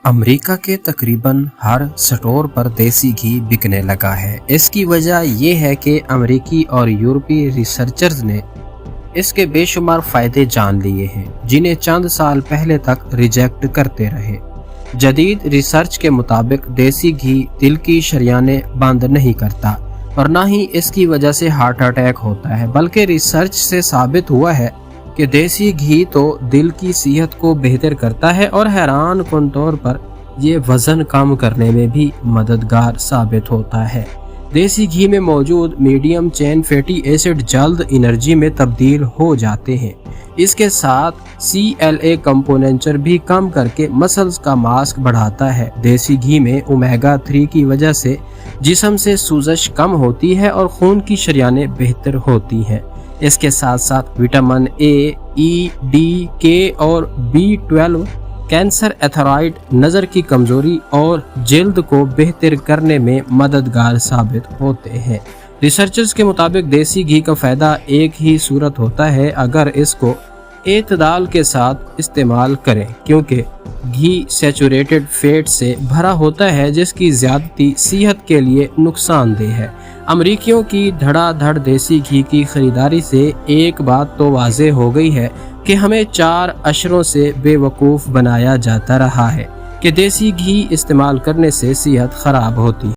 America के तकरीबन हर store पर देसी घी बिकने लगा है। इसकी वजह यह है कि अमेरिकी और यूरोपीय रिसर्चर्स ने इसके बेशुमार फ़ायदे जान लिए हैं, जिन्हें चंद साल पहले तक रिजेक्ट करते रहे। जदीद रिसर्च के मुताबिक देसी घी दिल की शरियानें बंद नहीं करता और न ही इसकी वजह से हार्ट अटैक होता है, बल्कि रिसर्च से साबित हुआ है कि देसी घी तो दिल की सेहत को बेहतर करता है और हैरान कुन तौर पर ये वज़न कम करने में भी मददगार साबित होता है। देसी घी में मौजूद मीडियम चेन फैटी एसिड जल्द एनर्जी में तब्दील हो जाते हैं। इसके साथ CLA कंपोनेंचर भी कम करके मसल्स का मास बढ़ाता है। देसी घी में ओमेगा 3 की वजह से जिस्म से सूजश कम होती है और खून की शरियानें बेहतर होती हैं। इसके साथ साथ vitamin A, E, D, K और B12 कैंसर, एथराइड, नज़र की कमजोरी और जल्द को बेहतर करने में मददगार साबित होते हैं। रिसर्चर्स के मुताबिक देसी घी का फ़ायदा एक ही सूरत होता है अगर इसको एतदाल के साथ इस्तेमाल करें, क्योंकि घी सैचुरेटेड फैट से भरा होता है जिसकी ज़्यादती सेहत के लिए नुकसानदेह है। अमरीकियों की धड़ाधड़ देसी घी की खरीदारी से एक बात तो वाज़ेह हो गई है कि हमें 4 अशरों से बेवकूफ़ बनाया जाता रहा है कि देसी घी इस्तेमाल करने से सेहत ख़राब होती है।